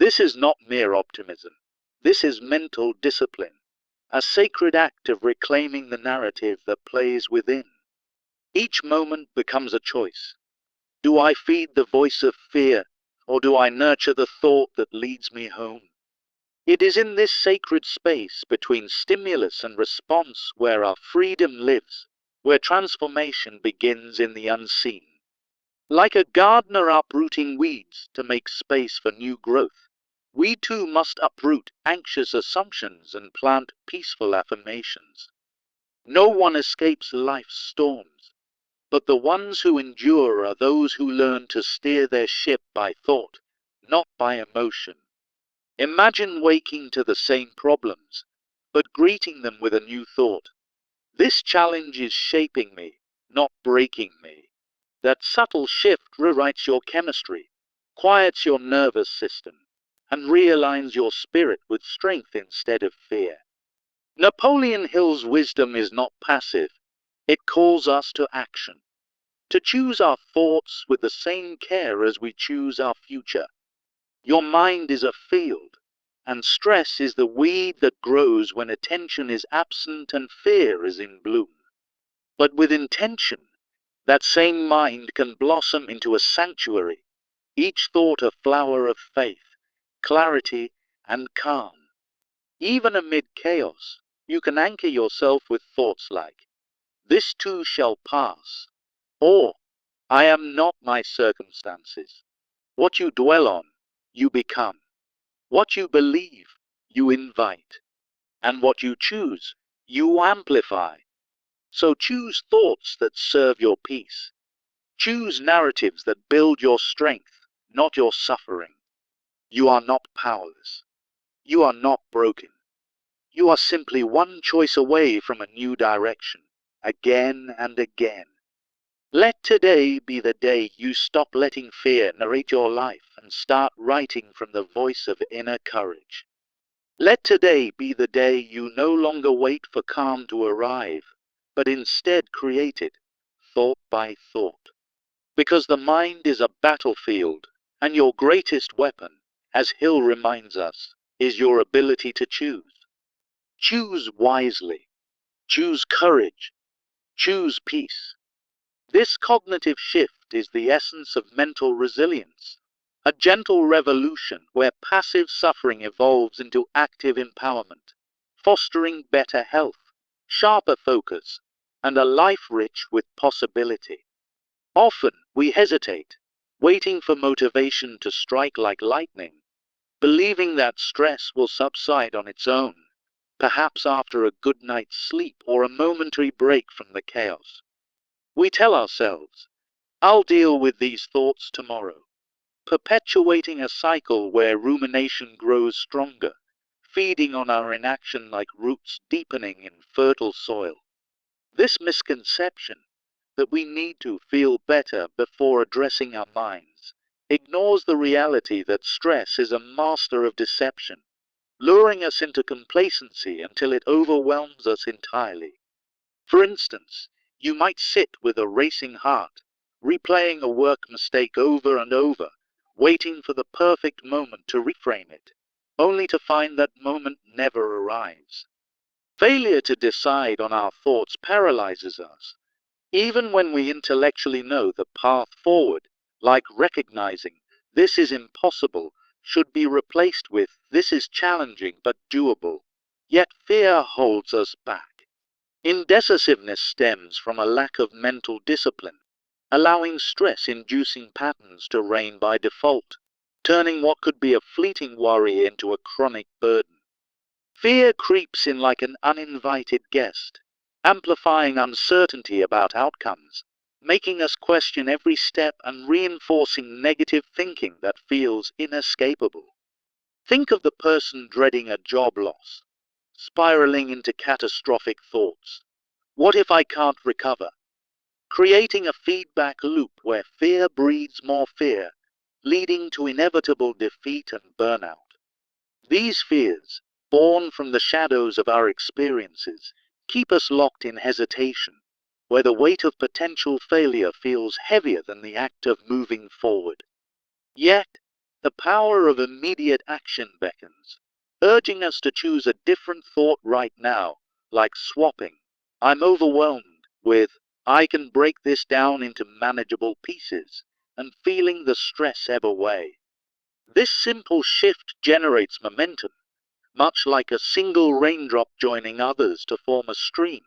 This is not mere optimism. This is mental discipline, a sacred act of reclaiming the narrative that plays within. Each moment becomes a choice. Do I feed the voice of fear, or do I nurture the thought that leads me home? It is in this sacred space between stimulus and response where our freedom lives, where transformation begins in the unseen. Like a gardener uprooting weeds to make space for new growth, we too must uproot anxious assumptions and plant peaceful affirmations. No one escapes life's storms, but the ones who endure are those who learn to steer their ship by thought, not by emotion. Imagine waking to the same problems, but greeting them with a new thought. This challenge is shaping me, not breaking me. That subtle shift rewrites your chemistry, quiets your nervous system, and realigns your spirit with strength instead of fear. Napoleon Hill's wisdom is not passive. It calls us to action, to choose our thoughts with the same care as we choose our future. Your mind is a field, and stress is the weed that grows when attention is absent and fear is in bloom. But with intention, that same mind can blossom into a sanctuary, each thought a flower of faith, clarity, and calm. Even amid chaos, you can anchor yourself with thoughts like, "This too shall pass," or "I am not my circumstances." What you dwell on, you become. What you believe, you invite. And what you choose, you amplify. So choose thoughts that serve your peace. Choose narratives that build your strength, not your suffering. You are not powerless. You are not broken. You are simply one choice away from a new direction, again and again. Let today be the day you stop letting fear narrate your life and start writing from the voice of inner courage. Let today be the day you no longer wait for calm to arrive, but instead create it, thought by thought. Because the mind is a battlefield, and your greatest weapon, as Hill reminds us, is your ability to choose. Choose wisely. Choose courage. Choose peace. This cognitive shift is the essence of mental resilience, a gentle revolution where passive suffering evolves into active empowerment, fostering better health, sharper focus, and a life rich with possibility. Often we hesitate, waiting for motivation to strike like lightning, believing that stress will subside on its own, perhaps after a good night's sleep or a momentary break from the chaos. We tell ourselves, "I'll deal with these thoughts tomorrow," perpetuating a cycle where rumination grows stronger, feeding on our inaction like roots deepening in fertile soil. This misconception, that we need to feel better before addressing our minds, ignores the reality that stress is a master of deception, luring us into complacency until it overwhelms us entirely. For instance, you might sit with a racing heart, replaying a work mistake over and over, waiting for the perfect moment to reframe it, only to find that moment never arrives. Failure to decide on our thoughts paralyzes us, even when we intellectually know the path forward, like recognizing "this is impossible" should be replaced with "this is challenging but doable." Yet fear holds us back. Indecisiveness stems from a lack of mental discipline, allowing stress-inducing patterns to reign by default, turning what could be a fleeting worry into a chronic burden. Fear creeps in like an uninvited guest, amplifying uncertainty about outcomes, making us question every step and reinforcing negative thinking that feels inescapable. Think of the person dreading a job loss, spiraling into catastrophic thoughts. What if I can't recover? Creating a feedback loop where fear breeds more fear, leading to inevitable defeat and burnout. These fears, born from the shadows of our experiences, keep us locked in hesitation, where the weight of potential failure feels heavier than the act of moving forward. Yet, The power of immediate action beckons, urging us to choose a different thought right now, like swapping "I'm overwhelmed" with "I can break this down into manageable pieces," and feeling the stress ebb away. This simple shift generates momentum, much like a single raindrop joining others to form a stream,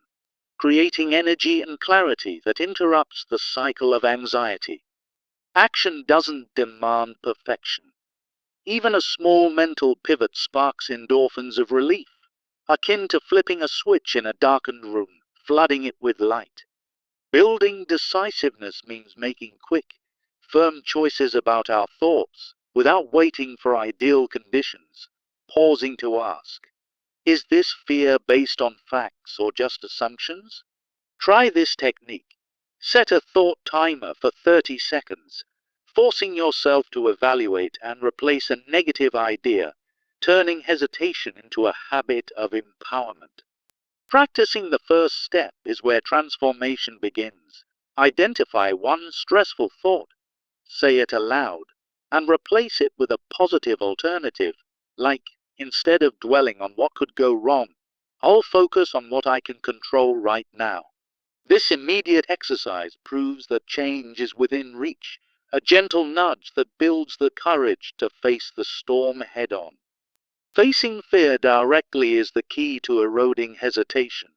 creating energy and clarity that interrupts the cycle of anxiety. Action doesn't demand perfection. Even a small mental pivot sparks endorphins of relief, akin to flipping a switch in a darkened room, flooding it with light. Building decisiveness means making quick, firm choices about our thoughts without waiting for ideal conditions, pausing to ask, is this fear based on facts or just assumptions? Try this technique. Set a thought timer for 30 seconds, forcing yourself to evaluate and replace a negative idea, turning hesitation into a habit of empowerment. Practicing the first step is where transformation begins. Identify one stressful thought, say it aloud, and replace it with a positive alternative, like, instead of dwelling on what could go wrong, I'll focus on what I can control right now. This immediate exercise proves that change is within reach, a gentle nudge that builds the courage to face the storm head-on. Facing fear directly is the key to eroding hesitation,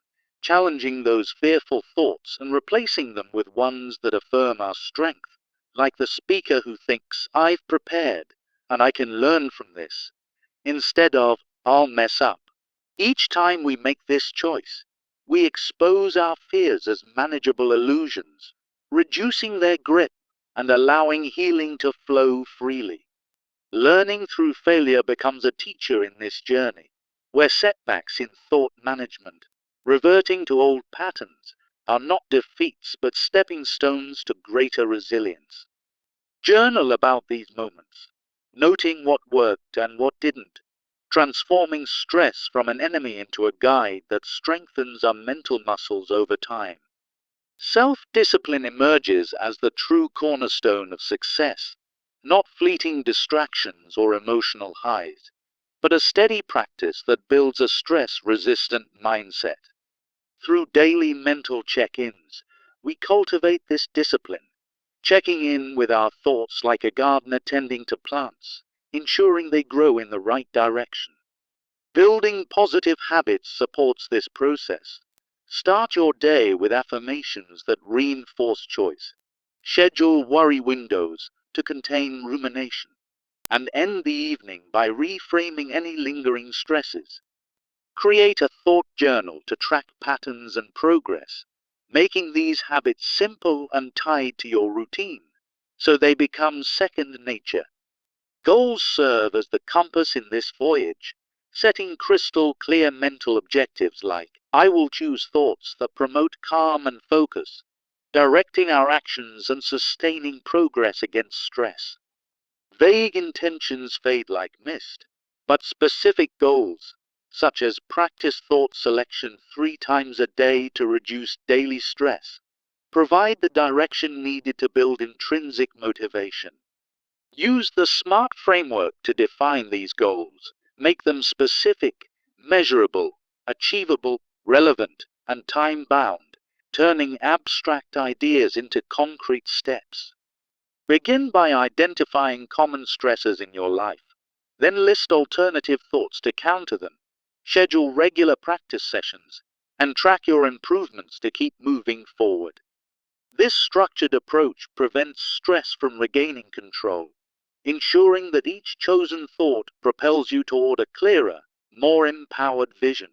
challenging those fearful thoughts and replacing them with ones that affirm our strength, like the speaker who thinks, "I've prepared, and I can learn from this," instead of "I'll mess up." Each time we make this choice, we expose our fears as manageable illusions, reducing their grip and allowing healing to flow freely. Learning through failure becomes a teacher in this journey, where setbacks in thought management, reverting to old patterns, are not defeats but stepping stones to greater resilience. Journal about these moments, noting what worked and what didn't, transforming stress from an enemy into a guide that strengthens our mental muscles over time. Self-discipline emerges as the true cornerstone of success, not fleeting distractions or emotional highs, but a steady practice that builds a stress-resistant mindset. Through daily mental check-ins, we cultivate this discipline, checking in with our thoughts like a gardener tending to plants, ensuring they grow in the right direction. Building positive habits supports this process. Start your day with affirmations that reinforce choice. Schedule worry windows to contain rumination, and end the evening by reframing any lingering stresses. Create a thought journal to track patterns and progress, making these habits simple and tied to your routine, so they become second nature. Goals serve as the compass in this voyage, setting crystal clear mental objectives like, I will choose thoughts that promote calm and focus, directing our actions and sustaining progress against stress. Vague intentions fade like mist, but specific goals, such as practice thought selection 3 times a day to reduce daily stress, provide the direction needed to build intrinsic motivation. Use the SMART framework to define these goals. Make them specific, measurable, achievable, relevant, and time-bound, turning abstract ideas into concrete steps. Begin by identifying common stressors in your life. Then list alternative thoughts to counter them. Schedule regular practice sessions, and track your improvements to keep moving forward. This structured approach prevents stress from regaining control, ensuring that each chosen thought propels you toward a clearer, more empowered vision.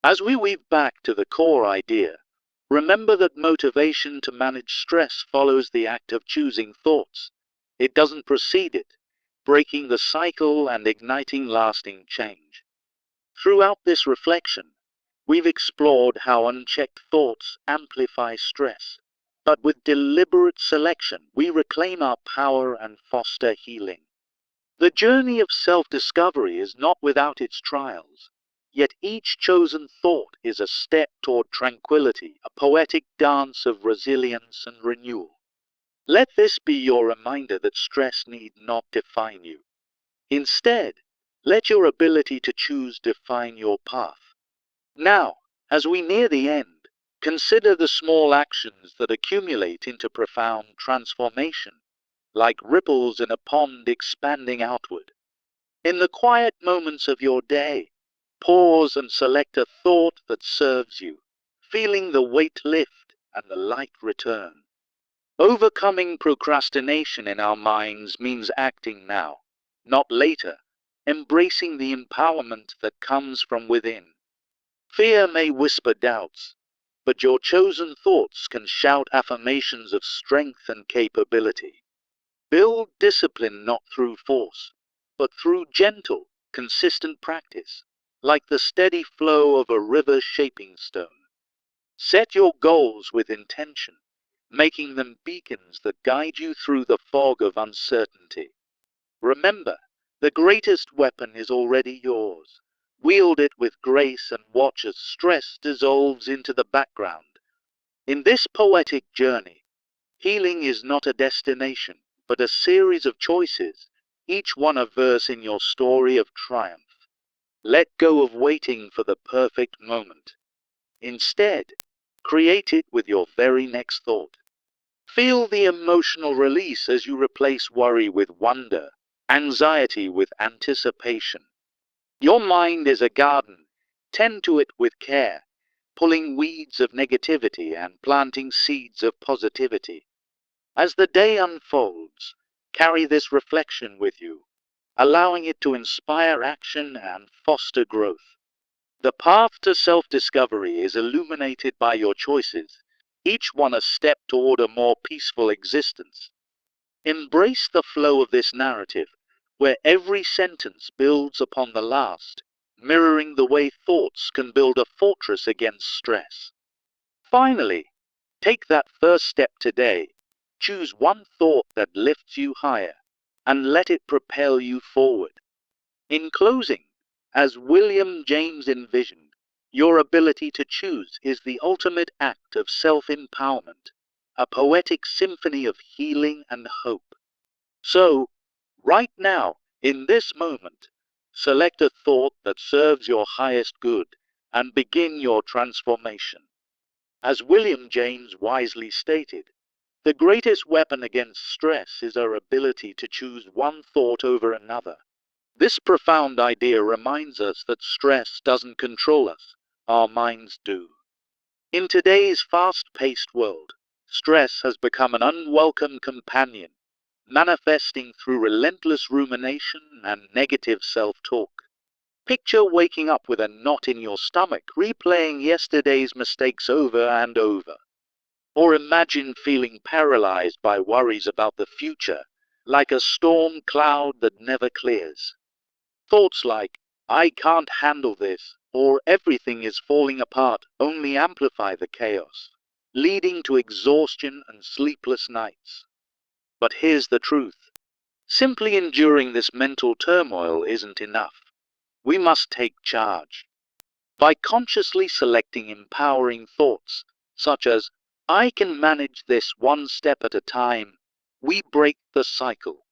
As we weave back to the core idea, remember that motivation to manage stress follows the act of choosing thoughts. It doesn't precede it, breaking the cycle and igniting lasting change. Throughout this reflection, we've explored how unchecked thoughts amplify stress, but with deliberate selection, we reclaim our power and foster healing. The journey of self-discovery is not without its trials, yet each chosen thought is a step toward tranquility, a poetic dance of resilience and renewal. Let this be your reminder that stress need not define you. Instead, let your ability to choose define your path. Now, as we near the end, consider the small actions that accumulate into profound transformation, like ripples in a pond expanding outward. In the quiet moments of your day, pause and select a thought that serves you, feeling the weight lift and the light return. Overcoming procrastination in our minds means acting now, not later, embracing the empowerment that comes from within. Fear may whisper doubts, but your chosen thoughts can shout affirmations of strength and capability. Build discipline not through force, but through gentle, consistent practice, like the steady flow of a river shaping stone. Set your goals with intention, making them beacons that guide you through the fog of uncertainty. Remember, the greatest weapon is already yours. Wield it with grace and watch as stress dissolves into the background. In this poetic journey, healing is not a destination, but a series of choices, each one a verse in your story of triumph. Let go of waiting for the perfect moment. Instead, create it with your very next thought. Feel the emotional release as you replace worry with wonder, anxiety with anticipation. Your mind is a garden. Tend to it with care, pulling weeds of negativity and planting seeds of positivity. As the day unfolds, carry this reflection with you, allowing it to inspire action and foster growth. The path to self-discovery is illuminated by your choices, each one a step toward a more peaceful existence. Embrace the flow of this narrative, where every sentence builds upon the last, mirroring the way thoughts can build a fortress against stress. Finally, take that first step today. Choose one thought that lifts you higher, and let it propel you forward. In closing, as William James envisioned, your ability to choose is the ultimate act of self-empowerment, a poetic symphony of healing and hope. So, right now, in this moment, select a thought that serves your highest good and begin your transformation. As William James wisely stated, the greatest weapon against stress is our ability to choose one thought over another. This profound idea reminds us that stress doesn't control us, our minds do. In today's fast-paced world, stress has become an unwelcome companion, manifesting through relentless rumination and negative self-talk. Picture waking up with a knot in your stomach, replaying yesterday's mistakes over and over. Or imagine feeling paralyzed by worries about the future, like a storm cloud that never clears. Thoughts like, "I can't handle this," or "everything is falling apart," only amplify the chaos, leading to exhaustion and sleepless nights. But here's the truth. Simply enduring this mental turmoil isn't enough. We must take charge. By consciously selecting empowering thoughts, such as, "I can manage this one step at a time," we break the cycle.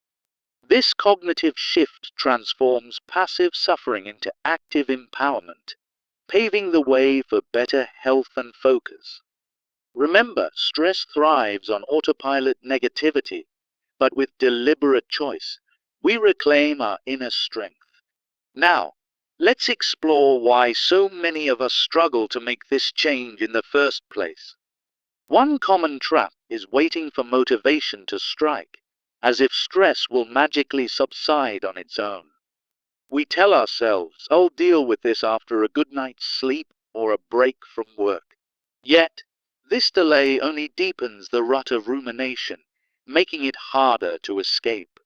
This cognitive shift transforms passive suffering into active empowerment, paving the way for better health and focus. Remember, stress thrives on autopilot negativity, but with deliberate choice, we reclaim our inner strength. Now, let's explore why so many of us struggle to make this change in the first place. One common trap is waiting for motivation to strike, as if stress will magically subside on its own. We tell ourselves, "I'll deal with this after a good night's sleep or a break from work." Yet, this delay only deepens the rut of rumination, making it harder to escape.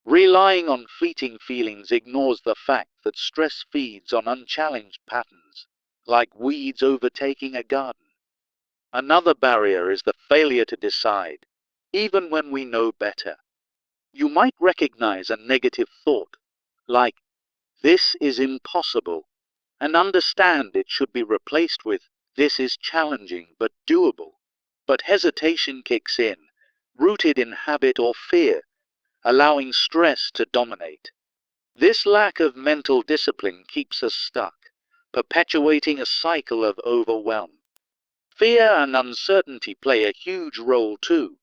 Relying on fleeting feelings ignores the fact that stress feeds on unchallenged patterns, like weeds overtaking a garden. Another barrier is the failure to decide, even when we know better. You might recognize a negative thought, like, "This is impossible," and understand it should be replaced with, "This is challenging but doable." But hesitation kicks in, rooted in habit or fear, allowing stress to dominate. This lack of mental discipline keeps us stuck, perpetuating a cycle of overwhelm. Fear and uncertainty play a huge role too,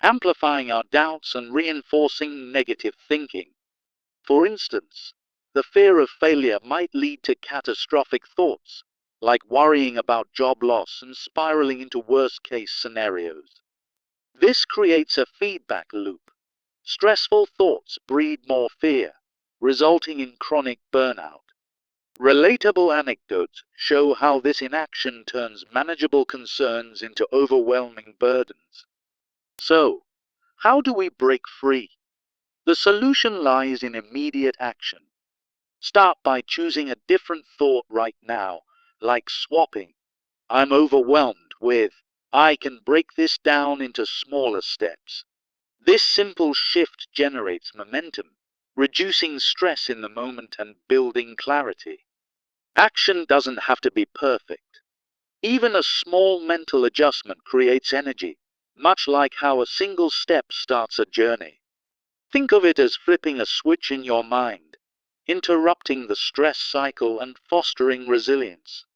amplifying our doubts and reinforcing negative thinking. For instance, the fear of failure might lead to catastrophic thoughts, like worrying about job loss and spiraling into worst-case scenarios. This creates a feedback loop. Stressful thoughts breed more fear, resulting in chronic burnout. Relatable anecdotes show how this inaction turns manageable concerns into overwhelming burdens. So, how do we break free? The solution lies in immediate action. Start by choosing a different thought right now, like swapping "I'm overwhelmed" with "I can break this down into smaller steps." This simple shift generates momentum, reducing stress in the moment and building clarity. Action doesn't have to be perfect. Even a small mental adjustment creates energy, much like how a single step starts a journey. Think of it as flipping a switch in your mind, interrupting the stress cycle and fostering resilience.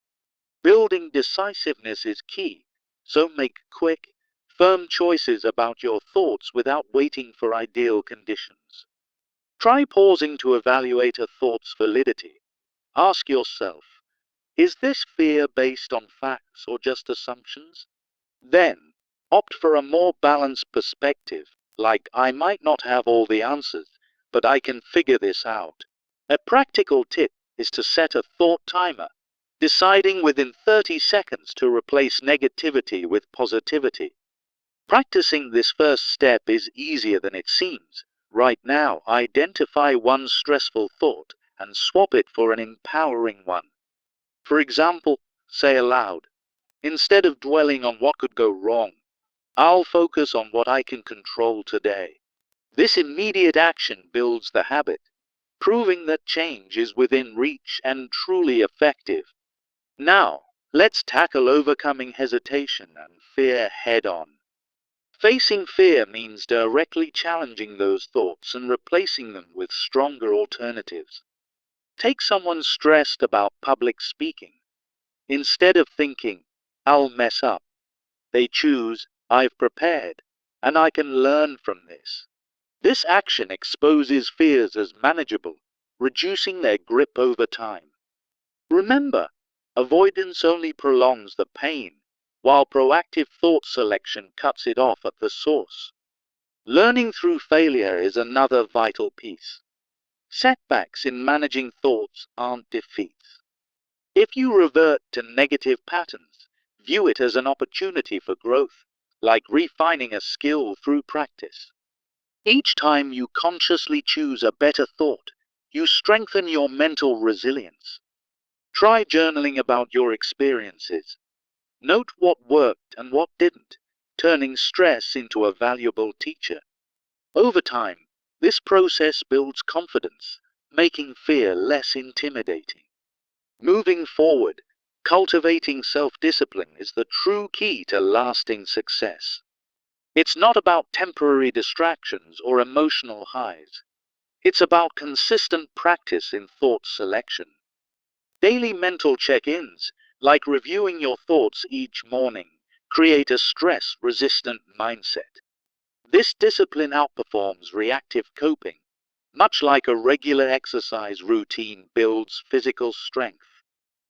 Building decisiveness is key, so make quick, firm choices about your thoughts without waiting for ideal conditions. Try pausing to evaluate a thought's validity. Ask yourself, is this fear based on facts or just assumptions? Then, opt for a more balanced perspective, like "I might not have all the answers, but I can figure this out." A practical tip is to set a thought timer, deciding within 30 seconds to replace negativity with positivity. Practicing this first step is easier than it seems. Right now, identify one stressful thought and swap it for an empowering one. For example, say aloud, "Instead of dwelling on what could go wrong, I'll focus on what I can control today." This immediate action builds the habit, proving that change is within reach and truly effective. Now, let's tackle overcoming hesitation and fear head-on. Facing fear means directly challenging those thoughts and replacing them with stronger alternatives. Take someone stressed about public speaking. Instead of thinking, "I'll mess up," they choose, "I've prepared, and I can learn from this." This action exposes fears as manageable, reducing their grip over time. Remember, avoidance only prolongs the pain, while proactive thought selection cuts it off at the source. Learning through failure is another vital piece. Setbacks in managing thoughts aren't defeats. If you revert to negative patterns, view it as an opportunity for growth, like refining a skill through practice. Each time you consciously choose a better thought, you strengthen your mental resilience. Try journaling about your experiences. Note what worked and what didn't, turning stress into a valuable teacher. Over time, this process builds confidence, making fear less intimidating. Moving forward, cultivating self-discipline is the true key to lasting success. It's not about temporary distractions or emotional highs. It's about consistent practice in thought selection. Daily mental check-ins, like reviewing your thoughts each morning, create a stress-resistant mindset. This discipline outperforms reactive coping, much like a regular exercise routine builds physical strength.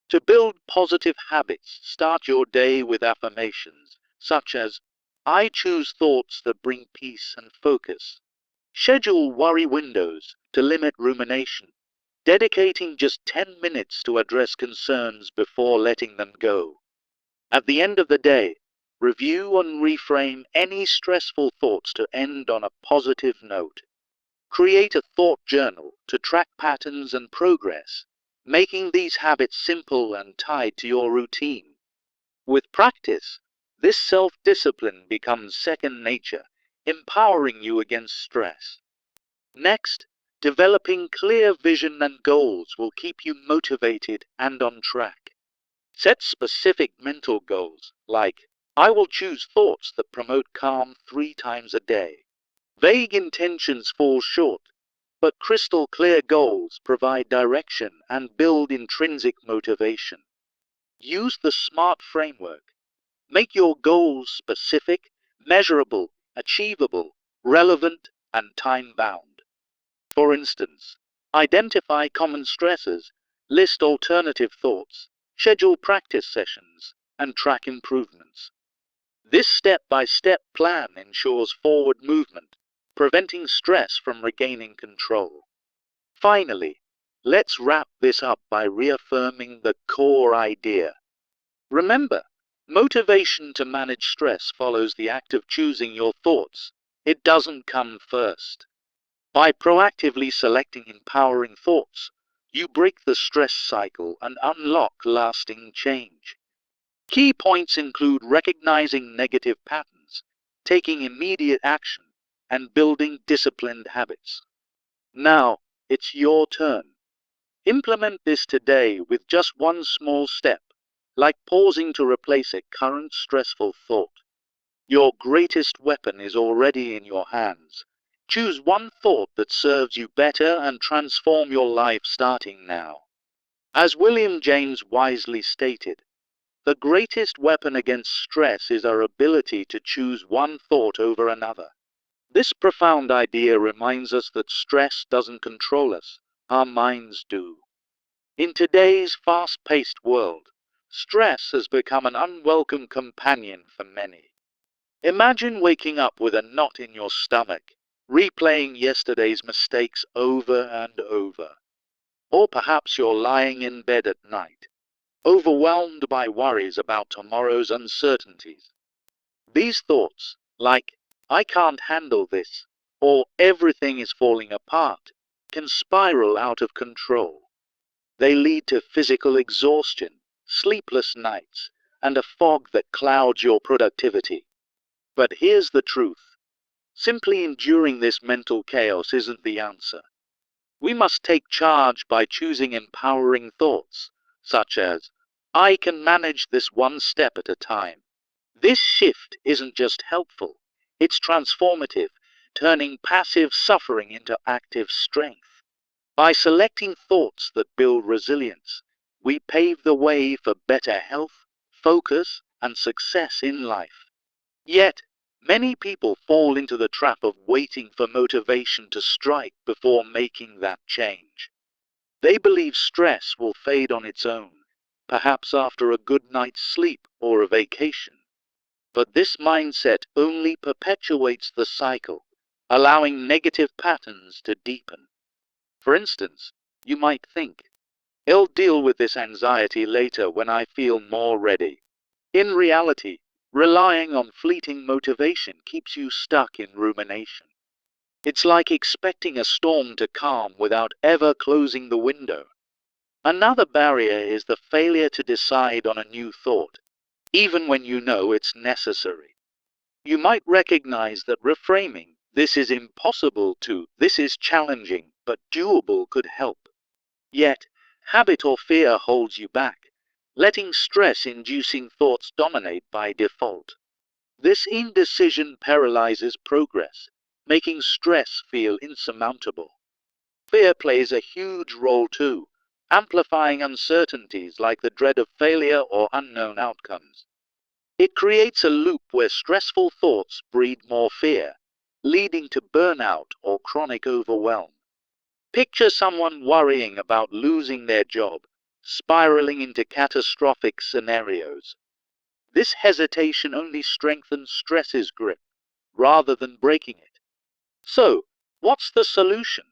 To build positive habits, start your day with affirmations, such as, "I choose thoughts that bring peace and focus." Schedule worry windows to limit rumination, dedicating just 10 minutes to address concerns before letting them go. At the end of the day, review and reframe any stressful thoughts to end on a positive note. Create a thought journal to track patterns and progress, making these habits simple and tied to your routine. With practice, this self-discipline becomes second nature, empowering you against stress. Next, developing clear vision and goals will keep you motivated and on track. Set specific mental goals, like I will choose thoughts that promote calm 3 times a day. Vague intentions fall short, but crystal clear goals provide direction and build intrinsic motivation. Use the SMART framework. Make your goals specific, measurable, achievable, relevant, and time-bound. For instance, identify common stressors, list alternative thoughts, schedule practice sessions, and track improvements. This step-by-step plan ensures forward movement, preventing stress from regaining control. Finally, let's wrap this up by reaffirming the core idea. Remember, motivation to manage stress follows the act of choosing your thoughts. It doesn't come first. By proactively selecting empowering thoughts, you break the stress cycle and unlock lasting change. Key points include recognizing negative patterns, taking immediate action, and building disciplined habits. Now, it's your turn. Implement this today with just one small step, like pausing to replace a current stressful thought. Your greatest weapon is already in your hands. Choose one thought that serves you better and transform your life starting now. As William James wisely stated, the greatest weapon against stress is our ability to choose one thought over another. This profound idea reminds us that stress doesn't control us, our minds do. In today's fast-paced world, stress has become an unwelcome companion for many. Imagine waking up with a knot in your stomach, replaying yesterday's mistakes over and over. Or perhaps you're lying in bed at night, overwhelmed by worries about tomorrow's uncertainties. These thoughts, like, I can't handle this, or everything is falling apart, can spiral out of control. They lead to physical exhaustion, sleepless nights, and a fog that clouds your productivity. But here's the truth. Simply enduring this mental chaos isn't the answer. We must take charge by choosing empowering thoughts, such as, I can manage this one step at a time. This shift isn't just helpful, it's transformative, turning passive suffering into active strength. By selecting thoughts that build resilience, we pave the way for better health, focus, and success in life. Yet, many people fall into the trap of waiting for motivation to strike before making that change. They believe stress will fade on its own, perhaps after a good night's sleep or a vacation. But this mindset only perpetuates the cycle, allowing negative patterns to deepen. For instance, you might think, I'll deal with this anxiety later when I feel more ready. In reality, relying on fleeting motivation keeps you stuck in rumination. It's like expecting a storm to calm without ever closing the window. Another barrier is the failure to decide on a new thought, even when you know it's necessary. You might recognize that reframing "this is impossible" to "this is challenging but doable" could help. Yet, habit or fear holds you back, letting stress-inducing thoughts dominate by default. This indecision paralyzes progress, making stress feel insurmountable. Fear plays a huge role too, amplifying uncertainties like the dread of failure or unknown outcomes. It creates a loop where stressful thoughts breed more fear, leading to burnout or chronic overwhelm. Picture someone worrying about losing their job, spiraling into catastrophic scenarios. This hesitation only strengthens stress's grip, rather than breaking it. So, what's the solution?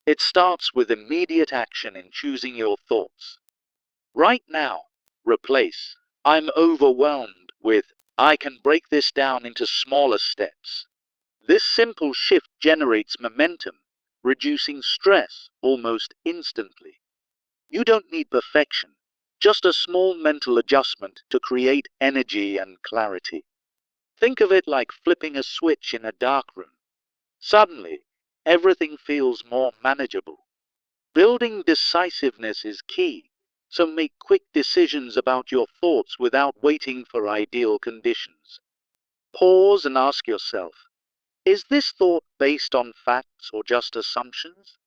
It starts with immediate action in choosing your thoughts. Right now, replace "I'm overwhelmed" with "I can break this down into smaller steps." This simple shift generates momentum, reducing stress almost instantly. You don't need perfection, just a small mental adjustment to create energy and clarity. Think of it like flipping a switch in a dark room. Suddenly, everything feels more manageable. Building decisiveness is key. so make quick decisions about your thoughts without waiting for ideal conditions. Pause and ask yourself, is this thought based on facts or just assumptions?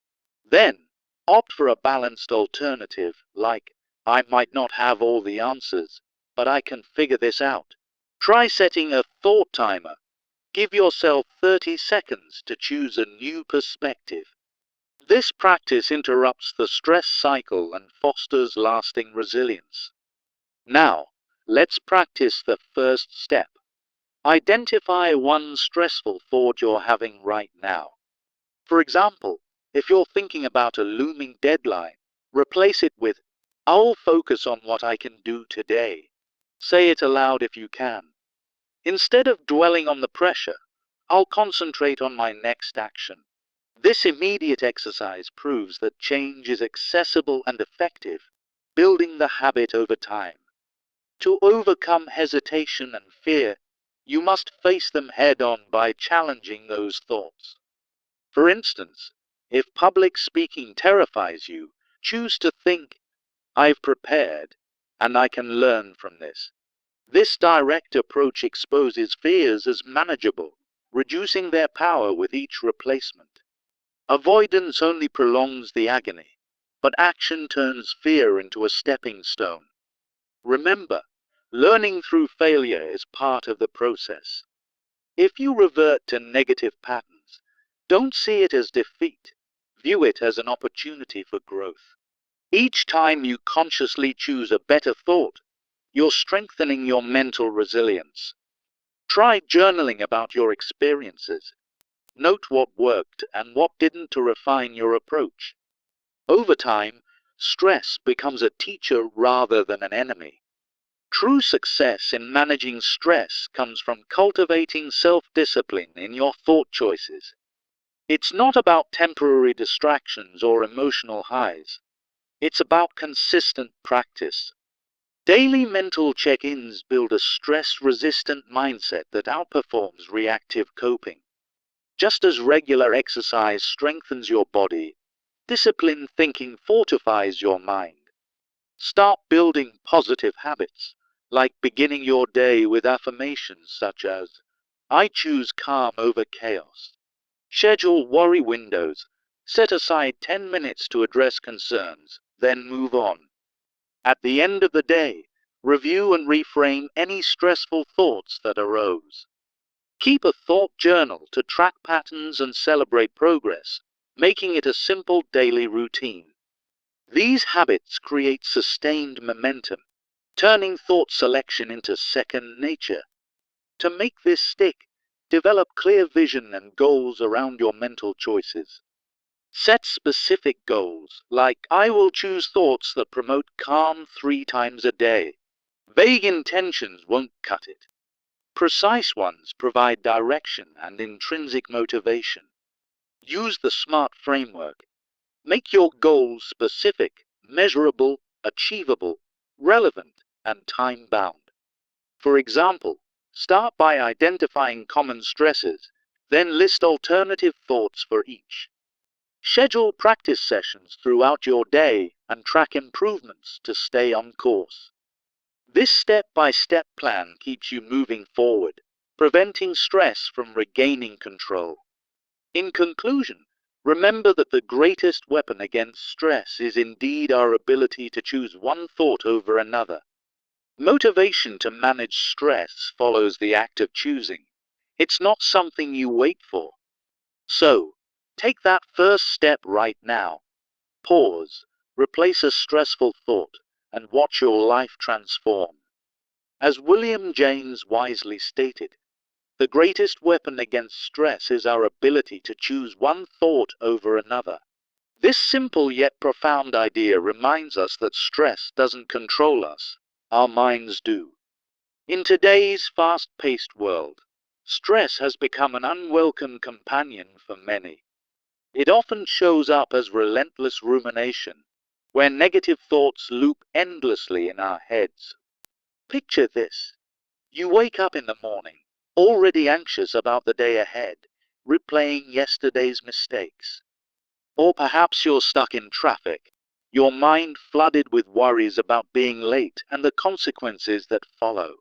Then, opt for a balanced alternative, like, I might not have all the answers, but I can figure this out. Try setting a thought timer. Give yourself 30 seconds to choose a new perspective. This practice interrupts the stress cycle and fosters lasting resilience. Now, let's practice the first step. Identify one stressful thought you're having right now. For example, if you're thinking about a looming deadline, replace it with, I'll focus on what I can do today. Say it aloud if you can. Instead of dwelling on the pressure, I'll concentrate on my next action. This immediate exercise proves that change is accessible and effective, building the habit over time. To overcome hesitation and fear, you must face them head-on by challenging those thoughts. For instance, if public speaking terrifies you, choose to think, I've prepared, and I can learn from this. This direct approach exposes fears as manageable, reducing their power with each replacement. Avoidance only prolongs the agony, but action turns fear into a stepping stone. Remember, learning through failure is part of the process. If you revert to negative patterns, don't see it as defeat. View it as an opportunity for growth. Each time you consciously choose a better thought, you're strengthening your mental resilience. Try journaling about your experiences. Note what worked and what didn't to refine your approach. Over time, stress becomes a teacher rather than an enemy. True success in managing stress comes from cultivating self-discipline in your thought choices. It's not about temporary distractions or emotional highs. It's about consistent practice. Daily mental check-ins build a stress-resistant mindset that outperforms reactive coping. Just as regular exercise strengthens your body, disciplined thinking fortifies your mind. Start building positive habits, like beginning your day with affirmations such as, I choose calm over chaos. Schedule worry windows. Set aside 10 minutes to address concerns, then move on. At the end of the day, review and reframe any stressful thoughts that arose. Keep a thought journal to track patterns and celebrate progress, making it a simple daily routine. These habits create sustained momentum, turning thought selection into second nature. To make this stick, develop clear vision and goals around your mental choices. Set specific goals, like I will choose thoughts that promote calm 3 times a day. Vague intentions won't cut it. Precise ones provide direction and intrinsic motivation. Use the SMART framework. Make your goals specific, measurable, achievable, relevant, and time-bound. For example, start by identifying common stresses, then list alternative thoughts for each. Schedule practice sessions throughout your day and track improvements to stay on course. This step-by-step plan keeps you moving forward, preventing stress from regaining control. In conclusion, remember that the greatest weapon against stress is indeed our ability to choose one thought over another. Motivation to manage stress follows the act of choosing. It's not something you wait for. So, take that first step right now. Pause, replace a stressful thought, and watch your life transform. As William James wisely stated, the greatest weapon against stress is our ability to choose one thought over another. This simple yet profound idea reminds us that stress doesn't control us, our minds do. In today's fast-paced world, stress has become an unwelcome companion for many. It often shows up as relentless rumination, where negative thoughts loop endlessly in our heads. Picture this. You wake up in the morning, already anxious about the day ahead, replaying yesterday's mistakes. Or perhaps you're stuck in traffic, your mind flooded with worries about being late and the consequences that follow.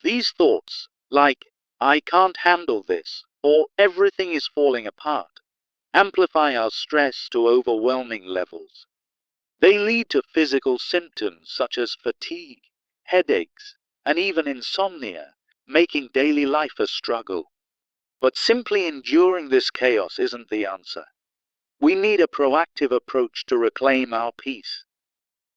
These thoughts, like, I can't handle this, or everything is falling apart, amplify our stress to overwhelming levels. They lead to physical symptoms such as fatigue, headaches, and even insomnia, making daily life a struggle. But simply enduring this chaos isn't the answer. We need a proactive approach to reclaim our peace.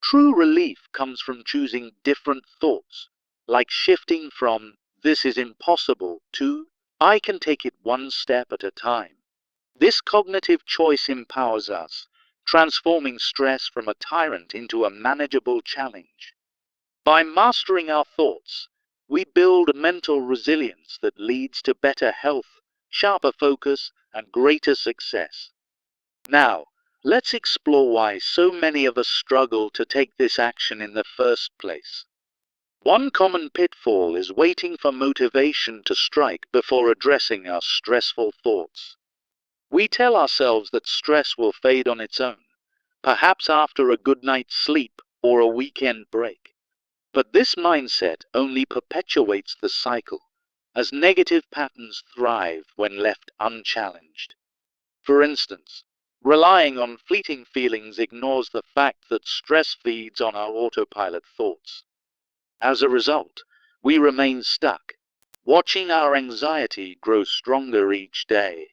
True relief comes from choosing different thoughts, like shifting from, this is impossible, to, I can take it one step at a time. This cognitive choice empowers us, transforming stress from a tyrant into a manageable challenge. By mastering our thoughts, we build a mental resilience that leads to better health, sharper focus, and greater success. Now, let's explore why so many of us struggle to take this action in the first place. One common pitfall is waiting for motivation to strike before addressing our stressful thoughts. We tell ourselves that stress will fade on its own, perhaps after a good night's sleep or a weekend break. But this mindset only perpetuates the cycle, as negative patterns thrive when left unchallenged. For instance, relying on fleeting feelings ignores the fact that stress feeds on our autopilot thoughts. As a result, we remain stuck, watching our anxiety grow stronger each day.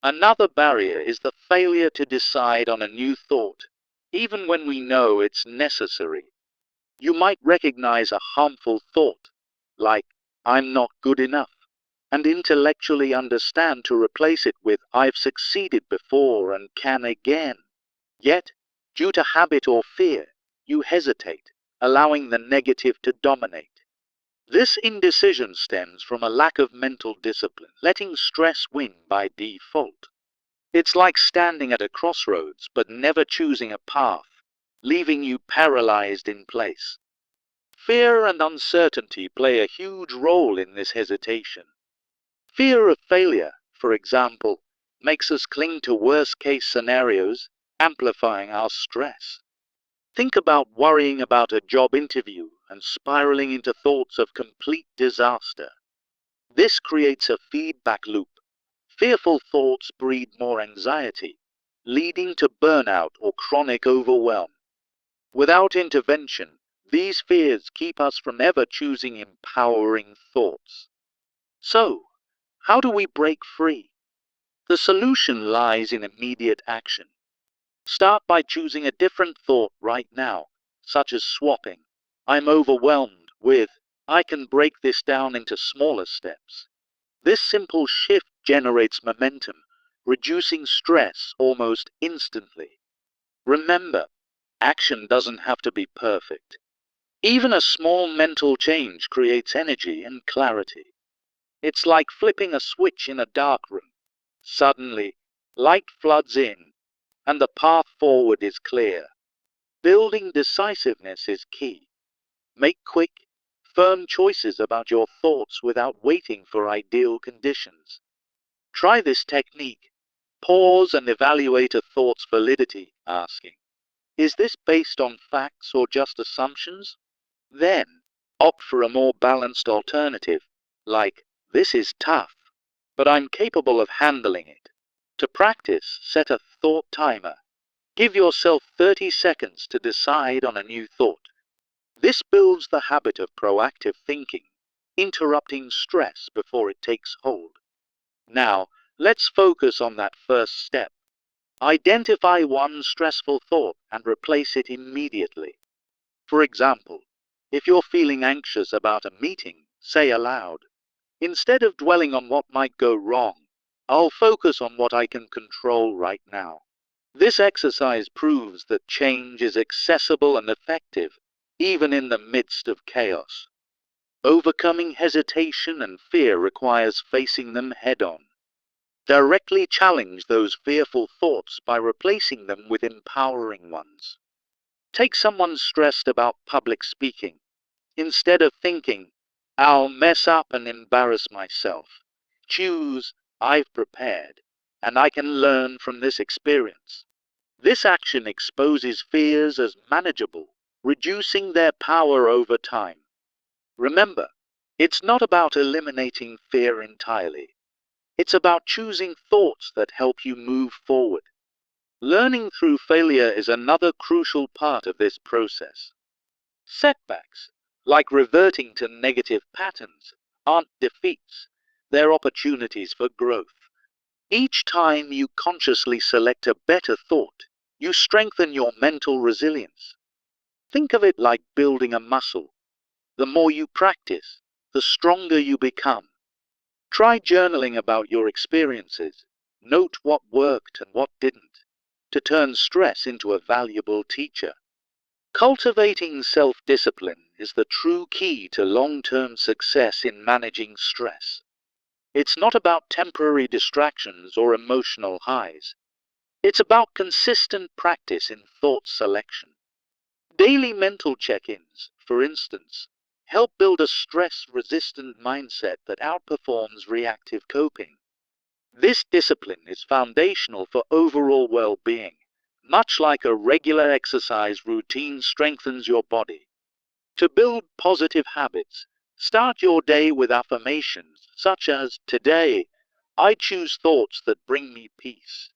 Another barrier is the failure to decide on a new thought, even when we know it's necessary. You might recognize a harmful thought, like, I'm not good enough, and intellectually understand to replace it with, I've succeeded before and can again. Yet, due to habit or fear, you hesitate, allowing the negative to dominate. This indecision stems from a lack of mental discipline, letting stress win by default. It's like standing at a crossroads but never choosing a path, leaving you paralyzed in place. Fear and uncertainty play a huge role in this hesitation. Fear of failure, for example, makes us cling to worst-case scenarios, amplifying our stress. Think about worrying about a job interview and spiraling into thoughts of complete disaster. This creates a feedback loop. Fearful thoughts breed more anxiety, leading to burnout or chronic overwhelm. Without intervention, these fears keep us from ever choosing empowering thoughts. So, how do we break free? The solution lies in immediate action. Start by choosing a different thought right now, such as swapping, I'm overwhelmed, with, I can break this down into smaller steps. This simple shift generates momentum, reducing stress almost instantly. Remember, action doesn't have to be perfect. Even a small mental change creates energy and clarity. It's like flipping a switch in a dark room. Suddenly, light floods in, and the path forward is clear. Building decisiveness is key. Make quick, firm choices about your thoughts without waiting for ideal conditions. Try this technique. Pause and evaluate a thought's validity, asking, is this based on facts or just assumptions? Then, opt for a more balanced alternative, like, this is tough, but I'm capable of handling it. To practice, set a thought timer. Give yourself 30 seconds to decide on a new thought. This builds the habit of proactive thinking, interrupting stress before it takes hold. Now, let's focus on that first step. Identify one stressful thought and replace it immediately. For example, if you're feeling anxious about a meeting, say aloud, instead of dwelling on what might go wrong, I'll focus on what I can control right now. This exercise proves that change is accessible and effective, even in the midst of chaos. Overcoming hesitation and fear requires facing them head-on. Directly challenge those fearful thoughts by replacing them with empowering ones. Take someone stressed about public speaking. Instead of thinking, I'll mess up and embarrass myself, choose, I've prepared, and I can learn from this experience. This action exposes fears as manageable, reducing their power over time. Remember, it's not about eliminating fear entirely. It's about choosing thoughts that help you move forward. Learning through failure is another crucial part of this process. Setbacks, like reverting to negative patterns, aren't defeats. They're opportunities for growth. Each time you consciously select a better thought, you strengthen your mental resilience. Think of it like building a muscle. The more you practice, the stronger you become. Try journaling about your experiences. Note what worked and what didn't, to turn stress into a valuable teacher. Cultivating self-discipline is the true key to long-term success in managing stress. It's not about temporary distractions or emotional highs. It's about consistent practice in thought selection. Daily mental check-ins, for instance, help build a stress-resistant mindset that outperforms reactive coping. This discipline is foundational for overall well-being, much like a regular exercise routine strengthens your body. To build positive habits, start your day with affirmations such as, "Today, I choose thoughts that bring me peace."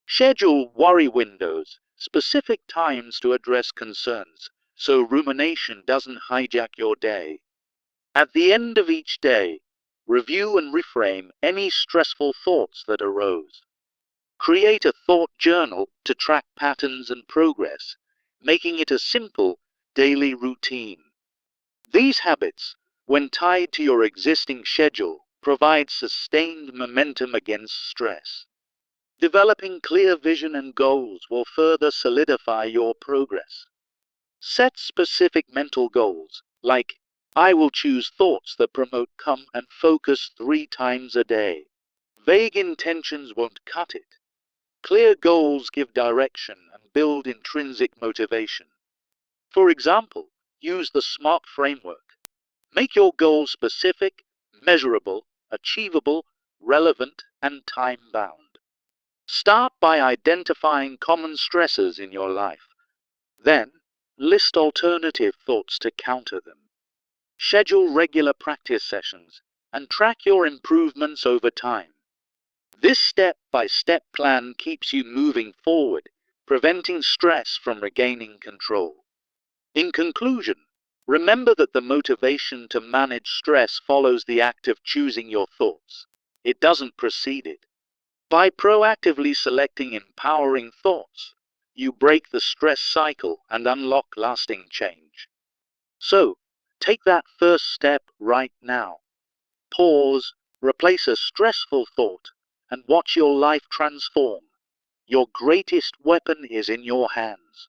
Schedule worry windows, specific times to address concerns, so rumination doesn't hijack your day. At the end of each day, review and reframe any stressful thoughts that arose. Create a thought journal to track patterns and progress, making it a simple, daily routine. These habits, when tied to your existing schedule, provide sustained momentum against stress. Developing clear vision and goals will further solidify your progress. Set specific mental goals, like, "I will choose thoughts that promote calm and focus 3 times a day." Vague intentions won't cut it. Clear goals give direction and build intrinsic motivation. For example, use the SMART framework. Make your goals specific, measurable, achievable, relevant, and time-bound. Start by identifying common stressors in your life. Then, list alternative thoughts to counter them. Schedule regular practice sessions and track your improvements over time. This step-by-step plan keeps you moving forward, preventing stress from regaining control. In conclusion, remember that the motivation to manage stress follows the act of choosing your thoughts. It doesn't precede it. By proactively selecting empowering thoughts, you break the stress cycle and unlock lasting change. So, take that first step right now. Pause, replace a stressful thought, and watch your life transform. Your greatest weapon is in your hands.